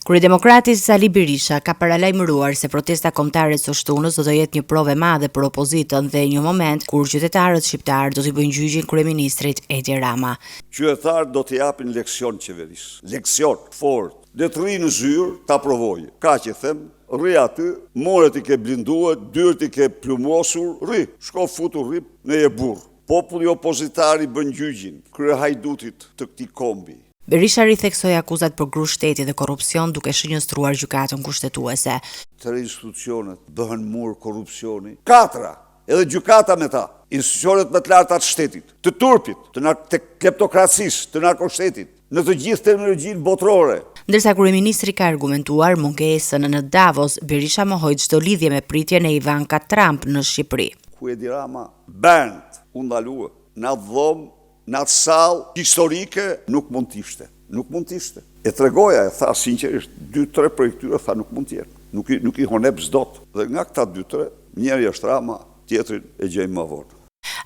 Kryedemokrati Sali Berisha ka paralajmëruar se protesta kombëtare së shtunës do të jetë një provë e madhe për opozitën dhe një moment kur qytetarët shqiptar do t'i bëjnë gjyqin kryeministrit Edi Rama. Qytetarët do t'i japin leksion qeverisë, leksion fort, dhe të rri në zyrë ta provojë. Ka që them, rri aty, moret i ke blinduar, dyrt i ke plumosur, rri, shko futur rri në e burr. Populli opozitari bën gjyqin kryehajdutit të këtij kombi. Berisha ritheksoi akuzat për grush shteti dhe korrupsion duke shënjostruar gjykatën kushtetuese. 3 institucionet bëhen mur korrupsioni. 4, edhe gjykata me ta. Institucionet më të larta të shtetit, të turpit, të kleptokracisë, të narkoshtetit, në të gjithë terminologjinë botërore. Ndërsa kryeministri ka argumentuar mungesën në Davos, Berisha mohoi çdo lidhje me pritjen e Ivanka Trump në Shqipëri. Ku Edi Rama band u ndalua në atë dhomë, në atë sallë historike nuk mund t'ishte. Nuk mund t'ishte. E tregoja, e tha sinqerisht, 2-3 prej këtyre tha nuk mund t'jenë. Nuk i honep s'dot. Dhe nga këta 2-3, njëri është Rama, tjetrin e gjejmë më vonë.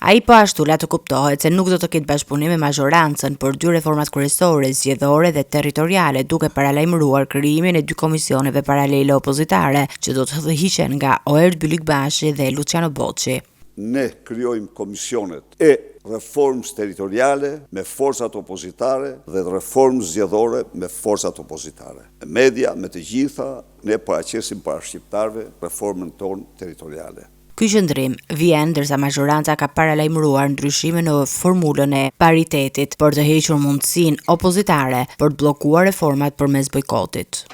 Ai po ashtu la të kuptohet se nuk do të ketë bashkëpunim me mazhorancën për 2 reformat kryesore, zgjedhore dhe territoriale, duke paralajmëruar krijimin e 2 komisioneve paralele opozitare që do të hiqen nga Oer Bylikbashi dhe Luciano Bocci. Ne krijojmë komisionet e reformës territoriale me forcat opozitare dhe reformës zgjedhore me forcat opozitare. Me media, me të gjitha, ne paraqesim para shqiptarëve reformën tonë territoriale. Ky qëndrim vjen ndërsa mazhoranca ka paralajmëruar ndryshime në formulën e paritetit për të hequr mundësinë opozitare për të bllokuar reformat përmes bojkotit.